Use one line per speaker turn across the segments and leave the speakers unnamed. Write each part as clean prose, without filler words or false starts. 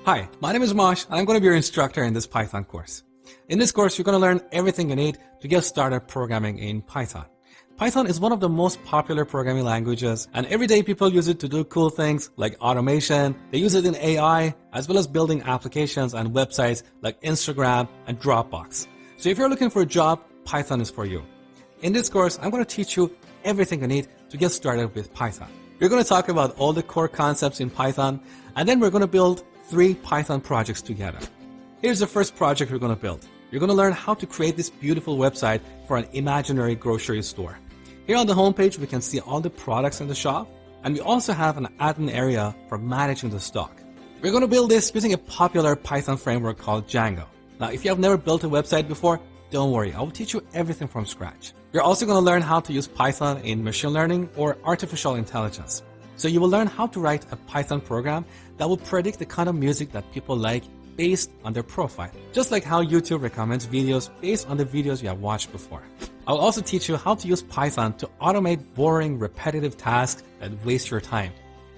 Hi, my name is Mosh, and I'm going to be your instructor in this Python course. In this course, you're going to learn everything you need to get started programming in Python. Python is one of the most popular programming languages, and every day people use it to do cool things like automation. They use it in AI, as well as building applications and websites like Instagram and Dropbox. So if you're looking for a job, Python is for you. In this course, I'm going to teach you everything you need to get started with Python. We're going to talk about all the core concepts in Python, and then we're going to build 3 Python projects together. Here's the first project we're going to build. You're going to learn how to create this beautiful website for an imaginary grocery store. Here on the homepage, we can see all the products in the shop, and we also have an admin area for managing the stock. We're going to build this using a popular Python framework called Django. Now, if you have never built a website before, don't worry, I will teach you everything from scratch. You're also going to learn how to use Python in machine learning or artificial intelligence. So you will learn how to write a Python program that will predict the kind of music that people like based on their profile, just like how YouTube recommends videos based on the videos you have watched before. I'll also teach you how to use Python to automate boring, repetitive tasks that waste your time.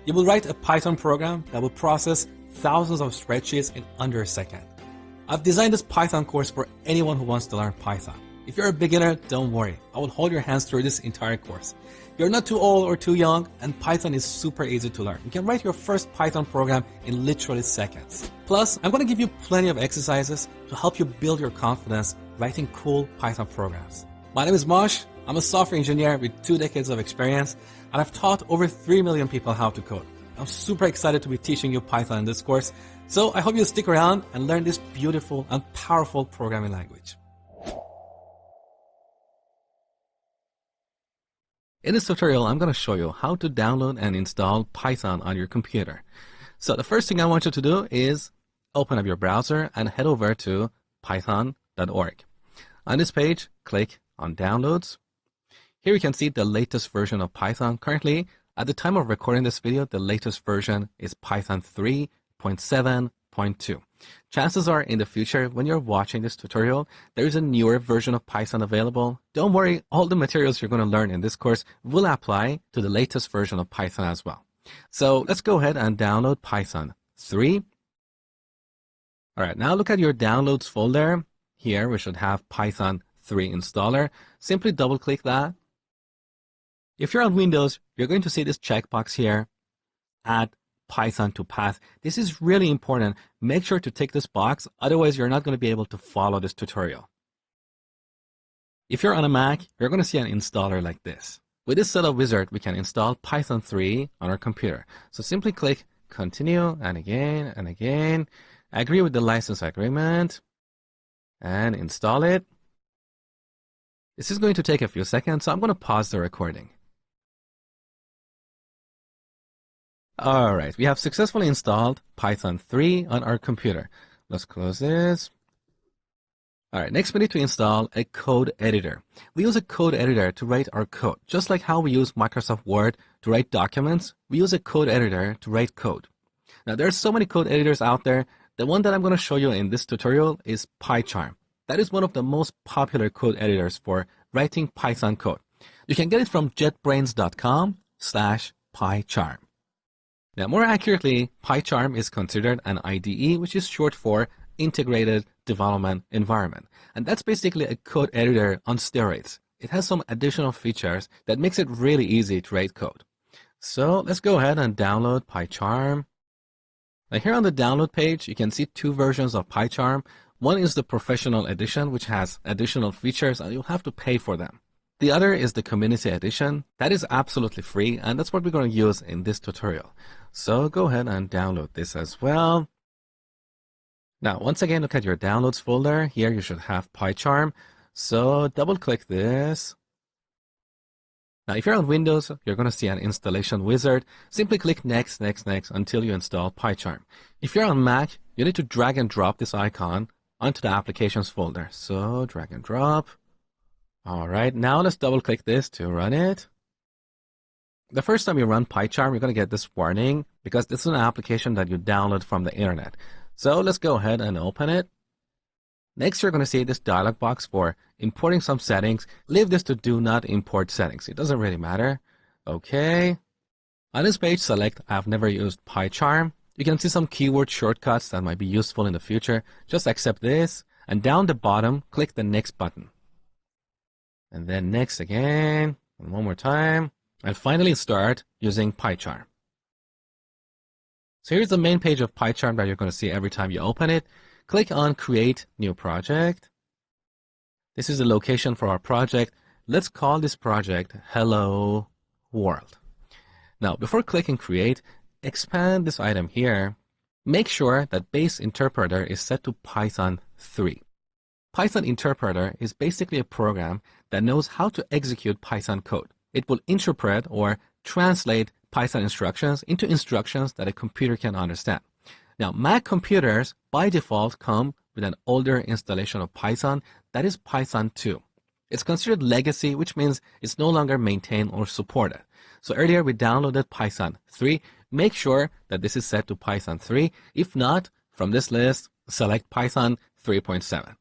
You will write a Python program that will process thousands of spreadsheets in under a second. I've designed this Python course for anyone who wants to learn Python. If you're a beginner, don't worry. I will hold your hands through this entire course. You're not too old or too young, and Python is super easy to learn. You can write your first Python program in literally seconds. Plus, I'm going to give you plenty of exercises to help you build your confidence writing cool Python programs. My name is Mosh. I'm a software engineer with 2 decades of experience, and I've taught over 3 million people how to code. I'm super excited to be teaching you Python in this course, so I hope you stick around and learn this beautiful and powerful programming language. In this tutorial, I'm going to show you how to download and install Python on your computer. So the first thing I want you to do is open up your browser and head over to python.org. On this page, click on Downloads. Here you can see the latest version of Python. Currently, at the time of recording this video, the latest version is Python 3.7.2. Chances are in the future, when you're watching this tutorial, there is a newer version of Python available. Don't worry, all the materials you're going to learn in this course will apply to the latest version of Python as well. So let's go ahead and download Python 3. All right, now look at your downloads folder. Here we should have Python 3 installer. Simply double click that. If you're on Windows, you're going to see this checkbox here, Add Python to path. This is really important. Make sure to tick this box, otherwise you're not going to be able to follow this tutorial. If you're on a Mac, you're going to see an installer like this. With this setup wizard, we can install Python 3 on our computer. So simply click Continue, and again, agree with the license agreement, and install it. This is going to take a few seconds, so I'm going to pause the recording. All right, we have successfully installed Python 3 on our computer. Let's close this. All right, next we need to install a code editor. We use a code editor to write our code. Just like how we use Microsoft Word to write documents, we use a code editor to write code. Now, there are so many code editors out there. The one that I'm going to show you in this tutorial is PyCharm. That is one of the most popular code editors for writing Python code. You can get it from jetbrains.com/PyCharm. Now, more accurately, PyCharm is considered an IDE, which is short for Integrated Development Environment. And that's basically a code editor on steroids. It has some additional features that makes it really easy to write code. So let's go ahead and download PyCharm. Now, here on the download page, you can see 2 versions of PyCharm. One is the Professional Edition, which has additional features, and you'll have to pay for them. The other is the Community Edition. That is absolutely free, and that's what we're going to use in this tutorial. So go ahead and download this as well. Now, once again, look at your downloads folder. Here you should have PyCharm. So double-click this. Now, if you're on Windows, you're going to see an installation wizard. Simply click Next, Next, Next until you install PyCharm. If you're on Mac, you need to drag and drop this icon onto the Applications folder. So drag and drop. All right, now let's double-click this to run it. The first time you run PyCharm, you're going to get this warning because this is an application that you download from the internet. So let's go ahead and open it. Next, you're going to see this dialog box for importing some settings. Leave this to Do Not Import Settings. It doesn't really matter. Okay. On this page, select I've never used PyCharm. You can see some keyword shortcuts that might be useful in the future. Just accept this, and down the bottom, click the next button. And then next again, and one more time, and finally start using PyCharm. So here's the main page of PyCharm that you're going to see every time you open it. Click on Create New Project. This is the location for our project. Let's call this project Hello World. Now, before clicking Create, expand this item here. Make sure that base interpreter is set to Python 3. Python interpreter is basically a program that knows how to execute Python code. It will interpret or translate Python instructions into instructions that a computer can understand. Now, Mac computers by default come with an older installation of Python, that is Python 2. It's considered legacy, which means it's no longer maintained or supported. So earlier we downloaded Python 3. Make sure that this is set to Python 3. If not, from this list, select Python 3.7.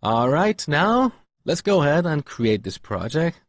All right, now let's go ahead and create this project.